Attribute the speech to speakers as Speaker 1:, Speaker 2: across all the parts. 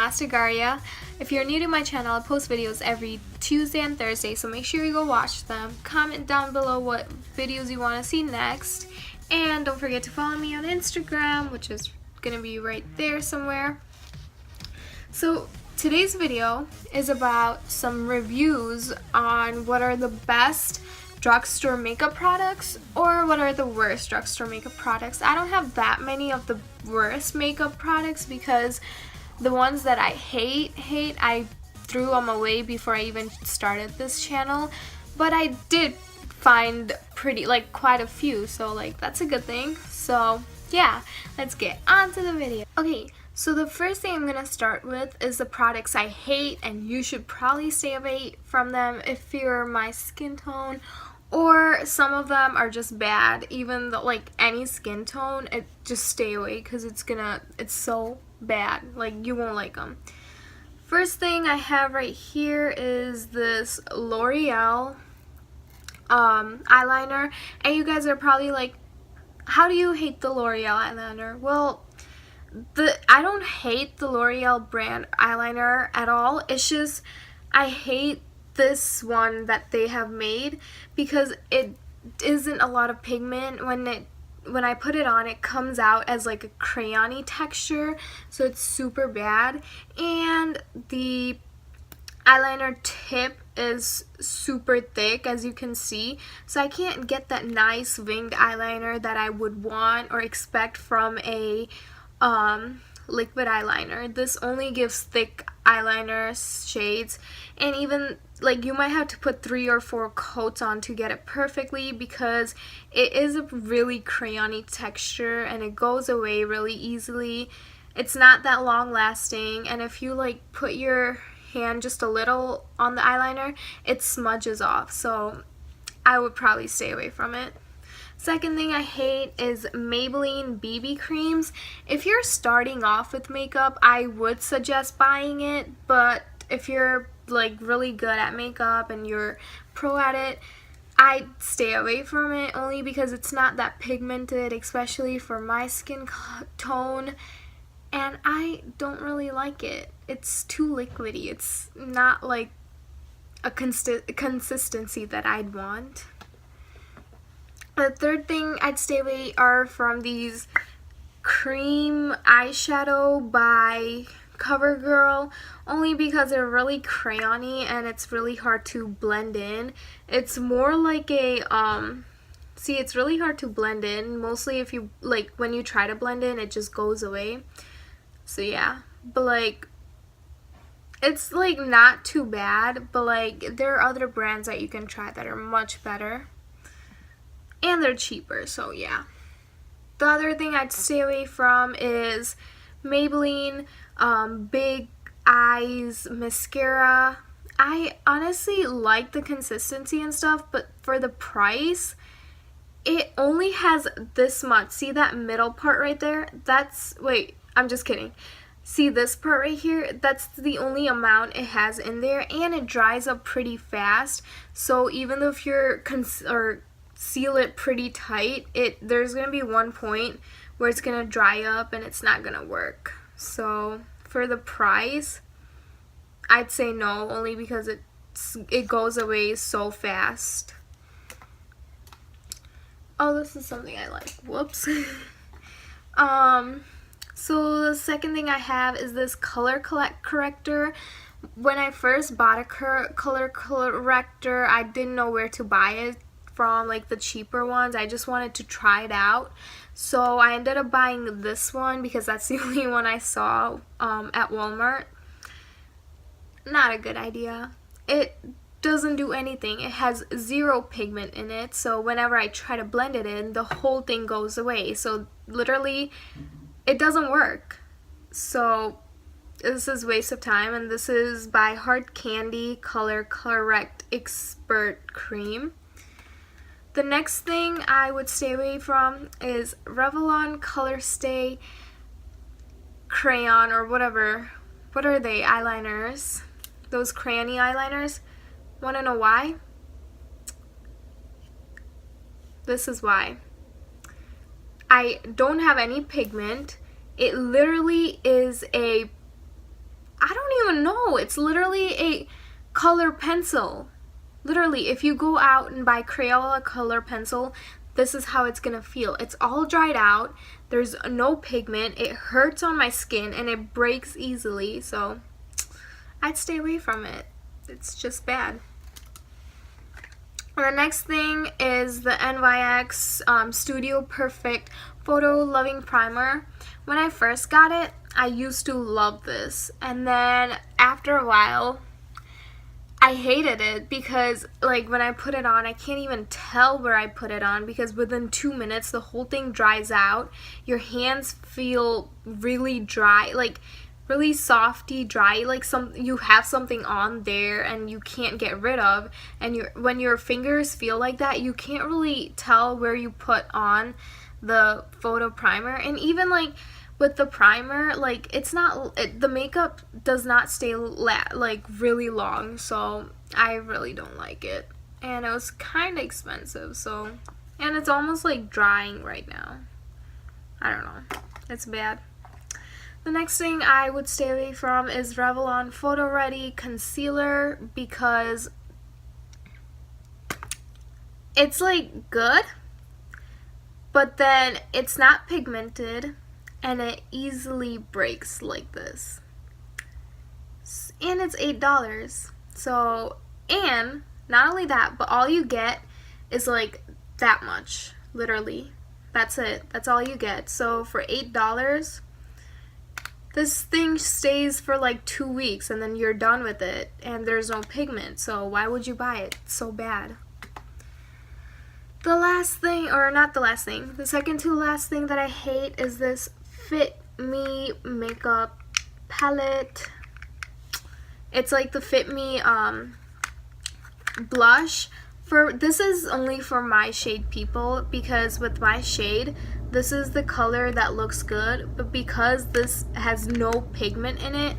Speaker 1: Mastigaria. If you're new to my channel, I post videos every Tuesday and Thursday, so make sure you go watch them. Comment down below what videos you want to see next. And don't forget to follow me on Instagram, which is going to be right there somewhere. So today's video is about some reviews on what are the best drugstore makeup products or what are the worst drugstore makeup products. I don't have that many of the worst makeup products because the ones that I hate, I threw them away before I even started this channel. But I did find quite a few, so that's a good thing. So yeah, let's get on to the video. Okay, so the first thing I'm gonna start with is the products I hate, and you should probably stay away from them if you're my skin tone, or some of them are just bad. Even though any skin tone, just stay away because it's so bad. You won't like them. First thing I have right here is this L'Oreal eyeliner, and you guys are probably like, how do you hate the L'Oreal eyeliner? Well, I don't hate the L'Oreal brand eyeliner at all. It's just I hate this one that they have made because it isn't a lot of pigment. When I put it on, it comes out as like a crayon-y texture, so it's super bad. And the eyeliner tip is super thick, as you can see, so I can't get that nice winged eyeliner that I would want or expect from a liquid eyeliner. This only gives thick eyeliner shades, and even you might have to put 3 or 4 coats on to get it perfectly because it is a really crayon-y texture and it goes away really easily. It's not that long lasting, and if you put your hand just a little on the eyeliner, it smudges off, so I would probably stay away from it. Second thing I hate is Maybelline BB creams. If you're starting off with makeup, I would suggest buying it, but if you're really good at makeup and you're pro at it, I'd stay away from it, only because it's not that pigmented, especially for my skin tone, and I don't really like it. It's too liquidy. It's not a consistency that I'd want. The third thing I'd stay away are from these cream eyeshadow by CoverGirl, only because they're really crayon-y and it's really hard to blend in. It's more like a it's really hard to blend in, mostly if you when you try to blend in, it just goes away. So yeah, but it's not too bad, but there are other brands that you can try that are much better. And they're cheaper, so yeah. The other thing I'd stay away from is Maybelline Big Eyes Mascara. I honestly like the consistency and stuff, but for the price, it only has this much. See that middle part right there? Wait, I'm just kidding. See this part right here? That's the only amount it has in there, and it dries up pretty fast. So even though if you're seal it pretty tight, there's gonna be one point where it's gonna dry up and it's not gonna work. So for the price, I'd say no, only because it goes away so fast. Oh, this is something I like. Whoops. So the second thing I have is this color corrector. When I first bought a color corrector, I didn't know where to buy it from, the cheaper ones. I just wanted to try it out, so I ended up buying this one because that's the only one I saw at Walmart. Not a good idea. It doesn't do anything. It has 0 pigment in it, so whenever I try to blend it in, the whole thing goes away. So literally it doesn't work. So this is a waste of time, and this is by Hard Candy Color Correct Expert Cream. The next thing I would stay away from is Revlon Color Stay Crayon or whatever. What are they? Eyeliners. Those crayon-y eyeliners. Wanna know why? This is why. I don't have any pigment. It literally is a I don't even know. It's literally a color pencil. Literally, if you go out and buy Crayola color pencil, this is how it's gonna feel. It's all dried out. There's no pigment. It hurts on my skin and it breaks easily. So I'd stay away from it. It's just bad. The next thing is the NYX Studio Perfect Photo Loving Primer. When I first got it, I used to love this, and then after a while I hated it because like when I put it on, I can't even tell where I put it on because within 2 minutes the whole thing dries out. Your hands feel really dry, like really softy, dry, like you have something on there and you can't get rid of. And when your fingers feel like that, you can't really tell where you put on the photo primer. And even like with the primer, like the makeup does not stay like really long, so I really don't like it. And it was kind of expensive, so, and it's almost like drying right now. I don't know, it's bad. The next thing I would stay away from is Revlon Photo Ready Concealer because it's like good, but then it's not pigmented and it easily breaks like this. And it's $8. So, and not only that, but all you get is like that much, literally. That's it. That's all you get. So for $8, this thing stays for like 2 weeks and then you're done with it and there's no pigment. So why would you buy it? It's so bad. The last thing, or not the last thing, the second to last thing that I hate is this Fit Me makeup palette. It's like the Fit Me blush. This is only for my shade people because with my shade, this is the color that looks good, but because this has no pigment in it,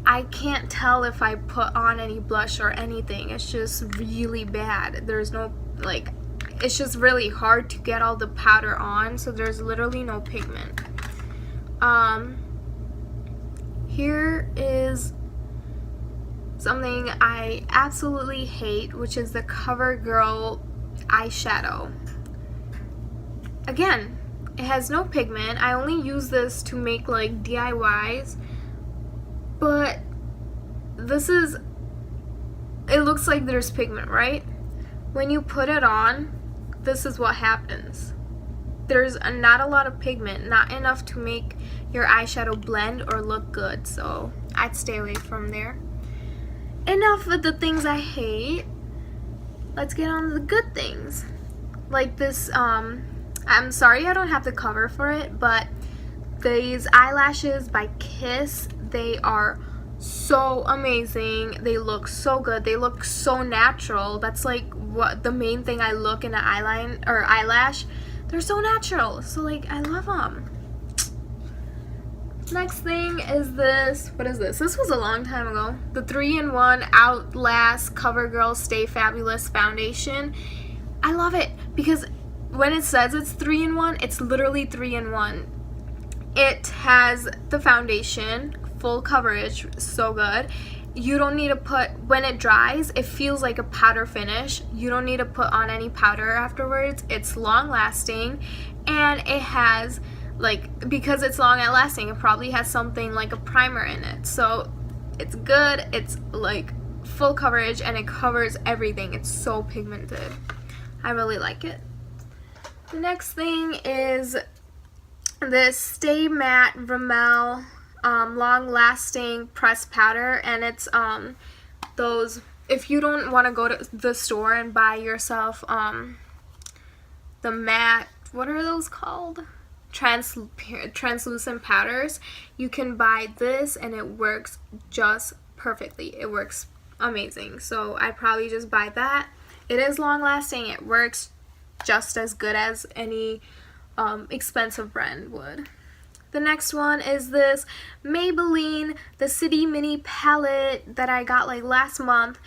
Speaker 1: I can't tell if I put on any blush or anything. It's just really bad. There's no, like, it's just really hard to get all the powder on, so there's literally no pigment. Here is something I absolutely hate, which is the CoverGirl eyeshadow. Again, it has no pigment. I only use this to make like DIYs, but it looks like there's pigment, right? When you put it on, this is what happens. There's not a lot of pigment, not enough to make your eyeshadow blend or look good, so I'd stay away from there. Enough with the things I hate. Let's get on to the good things. Like this, I'm sorry I don't have the cover for it, but these eyelashes by Kiss, they are so amazing. They look so good. They look so natural. That's like what the main thing I look in an eyelash. They're so natural. So like I love them. Next thing is this. What is this? This was a long time ago. The 3-in-1 Outlast CoverGirl Stay Fabulous Foundation. I love it because when it says it's 3-in-1, it's literally 3-in-1. It has the foundation, full coverage, so good. You don't need to put, when it dries, it feels like a powder finish. You don't need to put on any powder afterwards. It's long lasting, and it has, like, because it's long lasting, it probably has something like a primer in it. So it's good, it's like full coverage, and it covers everything. It's so pigmented. I really like it. The next thing is this Stay Matte Rimmel long-lasting pressed powder, and it's those, if you don't want to go to the store and buy yourself the matte, what are those called? Translucent powders, you can buy this and it works just perfectly. It works amazing. So I probably just buy that. It is long-lasting. It works just as good as any expensive brand would. The next one is this Maybelline The City Mini palette that I got like last month.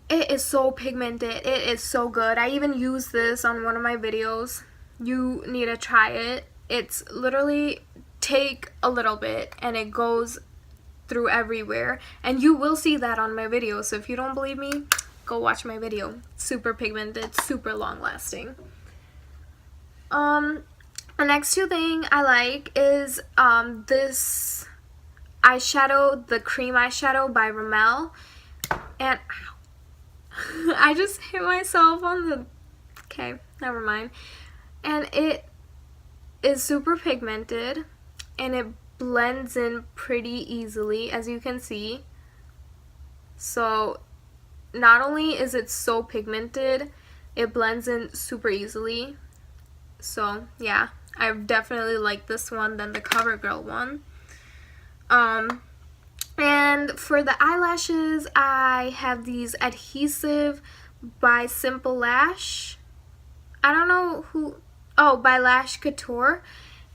Speaker 1: It is so pigmented. It is so good. I even used this on one of my videos. You need to try it. It's literally, take a little bit and it goes through everywhere, and you will see that on my video. So if you don't believe me, go watch my video. Super pigmented, super long lasting. The next two thing I like is this eyeshadow, the cream eyeshadow by Revlon, and ow, I just hit myself on the, okay, never mind. And it is super pigmented, and it blends in pretty easily, as you can see. So not only is it so pigmented, it blends in super easily. So yeah, I definitely like this one than the CoverGirl one. And for the eyelashes, I have these adhesive by Simple Lash. I don't know who, oh, by Lash Couture,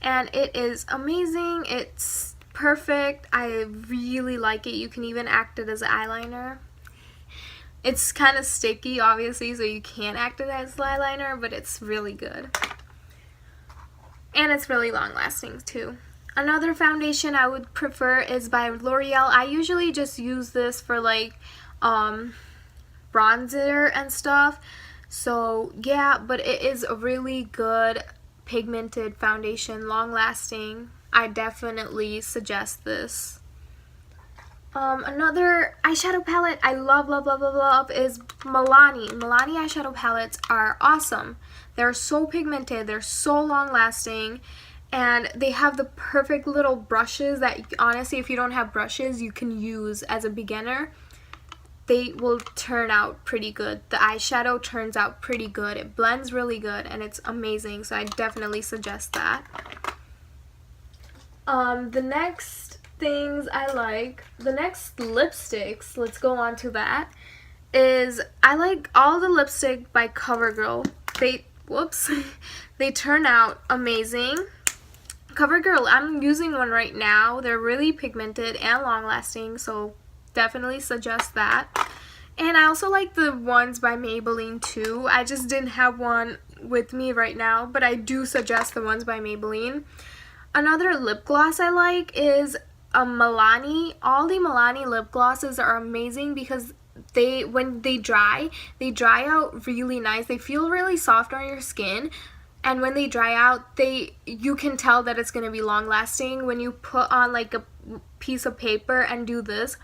Speaker 1: and it is amazing. It's perfect. I really like it. You can even act it as an eyeliner. It's kind of sticky, obviously, so you can't act it as an eyeliner, but it's really good. And it's really long lasting too. Another foundation I would prefer is by L'Oreal. I usually just use this for like bronzer and stuff. So yeah, but it is a really good pigmented foundation, long lasting. I definitely suggest this. Another eyeshadow palette I love is Milani. Milani eyeshadow palettes are awesome. They're so pigmented, they're so long lasting, and they have the perfect little brushes that honestly, if you don't have brushes, you can use as a beginner. They will turn out pretty good. The eyeshadow turns out pretty good. It blends really good, and it's amazing, so I definitely suggest that. The next things I like, the next lipsticks, let's go on to that, is I like all the lipstick by CoverGirl. They turn out amazing. CoverGirl, I'm using one right now. They're really pigmented and long lasting, so definitely suggest that. And I also like the ones by Maybelline too. I just didn't have one with me right now, but I do suggest the ones by Maybelline. Another lip gloss I like is a Milani. All the Milani lip glosses are amazing because when they dry out really nice. They feel really soft on your skin, and when they dry out, you can tell that it's going to be long lasting. When you put on like a piece of paper and do this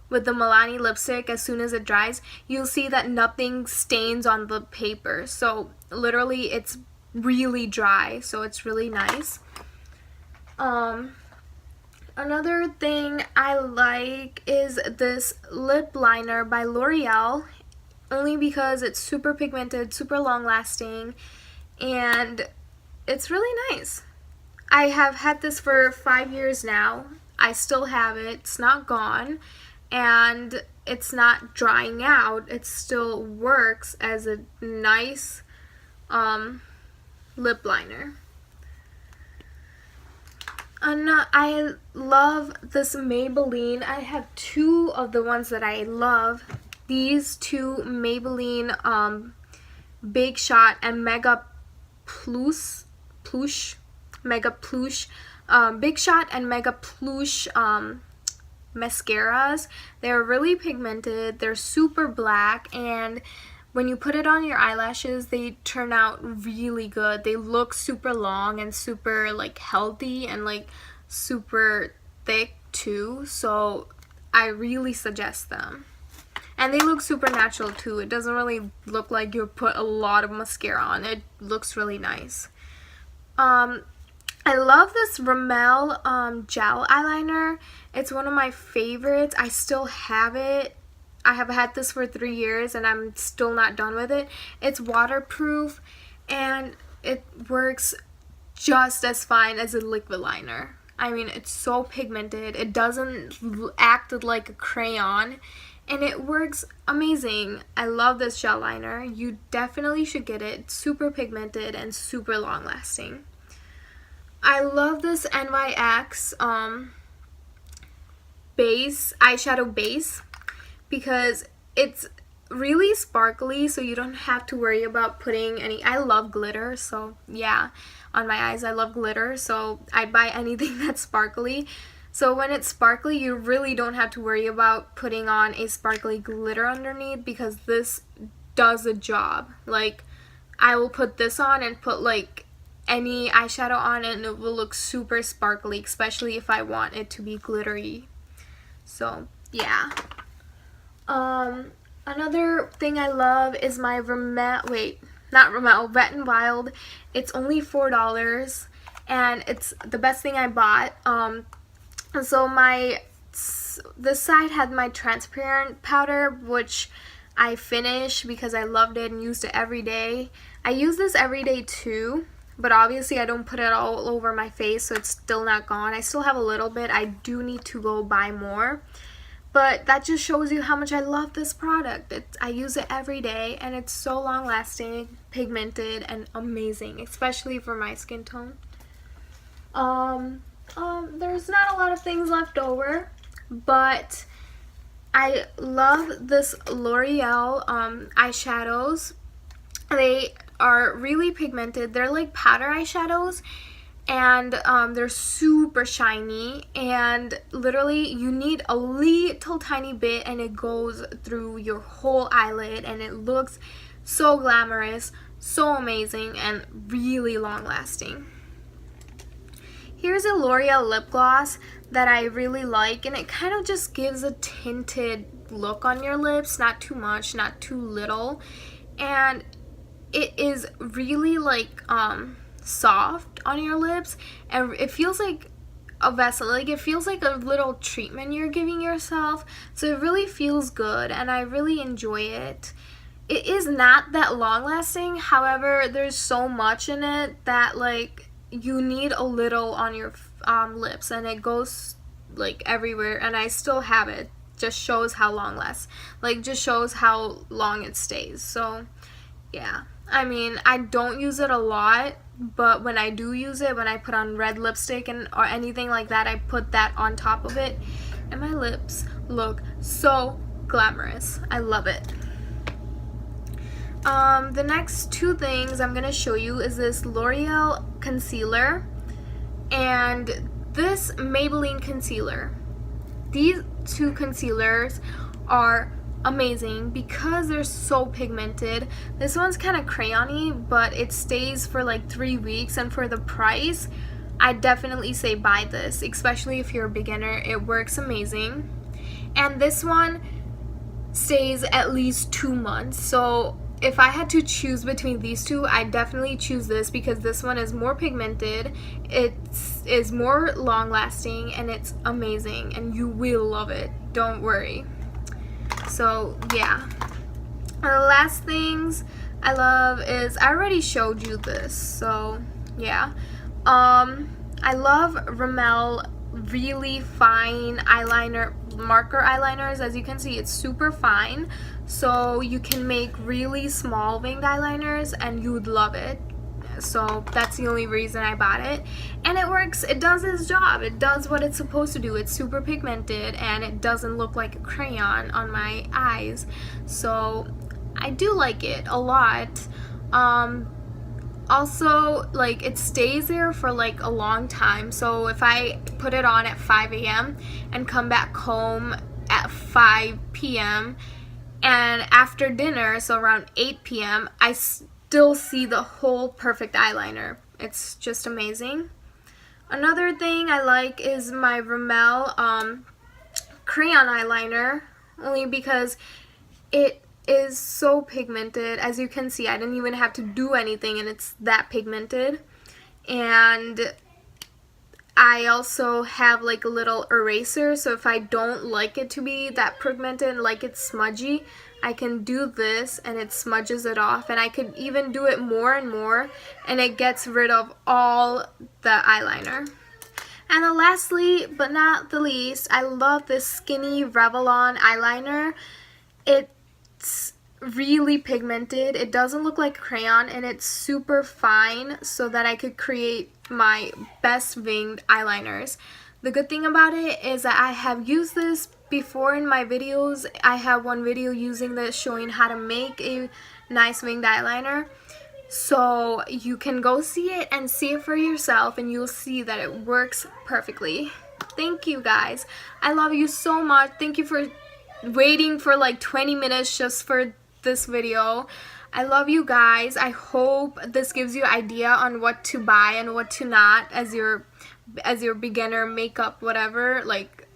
Speaker 1: with the Milani lipstick, as soon as it dries, you'll see that nothing stains on the paper. So literally it's really dry, so it's really nice. Another thing I like is this lip liner by L'Oreal, only because it's super pigmented, super long lasting, and it's really nice. I have had this for 5 years now. I still have it. It's not gone, and it's not drying out. It still works as a nice lip liner. I love this Maybelline. I have two of the ones that I love. These two Maybelline Big Shot and Mega Plush, Big Shot and Mega Plush mascaras. They're really pigmented. They're super black, and when you put it on your eyelashes, they turn out really good. They look super long and super like healthy and like super thick too. So I really suggest them. And they look super natural too. It doesn't really look like you put a lot of mascara on. It looks really nice. I love this Rimmel gel eyeliner. It's one of my favorites. I still have it. I have had this for 3 years and I'm still not done with it. It's waterproof and it works just as fine as a liquid liner. I mean, it's so pigmented. It doesn't act like a crayon, and it works amazing. I love this gel liner. You definitely should get it. It's super pigmented and super long lasting. I love this NYX eyeshadow base, because it's really sparkly, so you don't have to worry about putting any. I love glitter, so yeah, on my eyes I love glitter, so I buy anything that's sparkly. So when it's sparkly, you really don't have to worry about putting on a sparkly glitter underneath, because this does the job. Like, I will put this on and put like any eyeshadow on it and it will look super sparkly, especially if I want it to be glittery. So yeah. Another thing I love is my Wet n Wild. It's only $4 and it's the best thing I bought. So this side had my transparent powder, which I finished because I loved it and used it every day. I use this every day too, but obviously I don't put it all over my face, so it's still not gone. I still have a little bit. I do need to go buy more. But that just shows you how much I love this product. I use it every day and it's so long lasting, pigmented, and amazing, especially for my skin tone. There's not a lot of things left over, but I love this L'Oreal eyeshadows. They are really pigmented. They're like powder eyeshadows, and they're super shiny, and literally you need a little tiny bit and it goes through your whole eyelid, and it looks so glamorous, so amazing, and really long lasting. Here's a L'Oreal lip gloss that I really like, and it kind of just gives a tinted look on your lips, not too much, not too little, and it is really like soft on your lips, and it feels like a vessel, like it feels like a little treatment you're giving yourself, so it really feels good and I really enjoy it. It is not that long lasting, however there's so much in it that like you need a little on your lips, and it goes like everywhere, and I still have it. Just shows how long lasts, like just shows how long it stays. So yeah, I mean, I don't use it a lot, but when I do use it, when I put on red lipstick or anything like that, I put that on top of it, and my lips look so glamorous. I love it. The next two things I'm gonna show you is this L'Oreal concealer and this Maybelline concealer. These two concealers are amazing because they're so pigmented. This one's kind of crayony, but it stays for like 3 weeks, and for the price, I definitely say buy this, especially if you're a beginner. It works amazing. And this one stays at least 2 months, so if I had to choose between these two, I definitely choose this because this one is more pigmented, it is more long lasting, and it's amazing, and you will love it, don't worry. So yeah, the last things I love is, I already showed you this, so yeah, I love Rimmel really fine eyeliner, marker eyeliners. As you can see, it's super fine, so you can make really small winged eyeliners and you would love it. So that's the only reason I bought it, and it works. It does its job. It does what it's supposed to do. It's super pigmented and it doesn't look like a crayon on my eyes, so I do like it a lot. Also, like, it stays there for like a long time, so if I put it on at 5 a.m. and come back home at 5 p.m. and after dinner, so around 8 p.m., I still see the whole perfect eyeliner. It's just amazing. Another thing I like is my Rimmel crayon eyeliner, only because it is so pigmented. As you can see, I didn't even have to do anything and it's that pigmented. And I also have like a little eraser, so if I don't like it to be that pigmented and like it's smudgy, I can do this and it smudges it off, and I could even do it more and more and it gets rid of all the eyeliner. And then lastly but not the least, I love this skinny Revlon eyeliner. It's really pigmented, it doesn't look like a crayon, and it's super fine so that I could create my best winged eyeliners. The good thing about it is that I have used this before in my videos. I have one video using this showing how to make a nice winged eyeliner, so you can go see it and see it for yourself and you'll see that it works perfectly. Thank you guys. I love you so much. Thank you for waiting for like 20 minutes just for this video. I love you guys. I hope this gives you idea on what to buy and what to not as your beginner makeup whatever, like,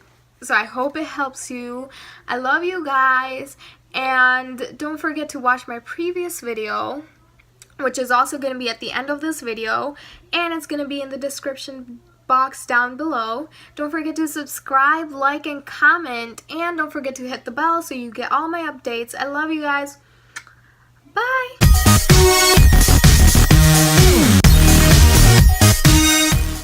Speaker 1: so I hope it helps you. I love you guys, and don't forget to watch my previous video, which is also going to be at the end of this video, and it's going to be in the description box down below. Don't forget to subscribe, like, and comment, and don't forget to hit the bell so you get all my updates. I love you guys. Bye!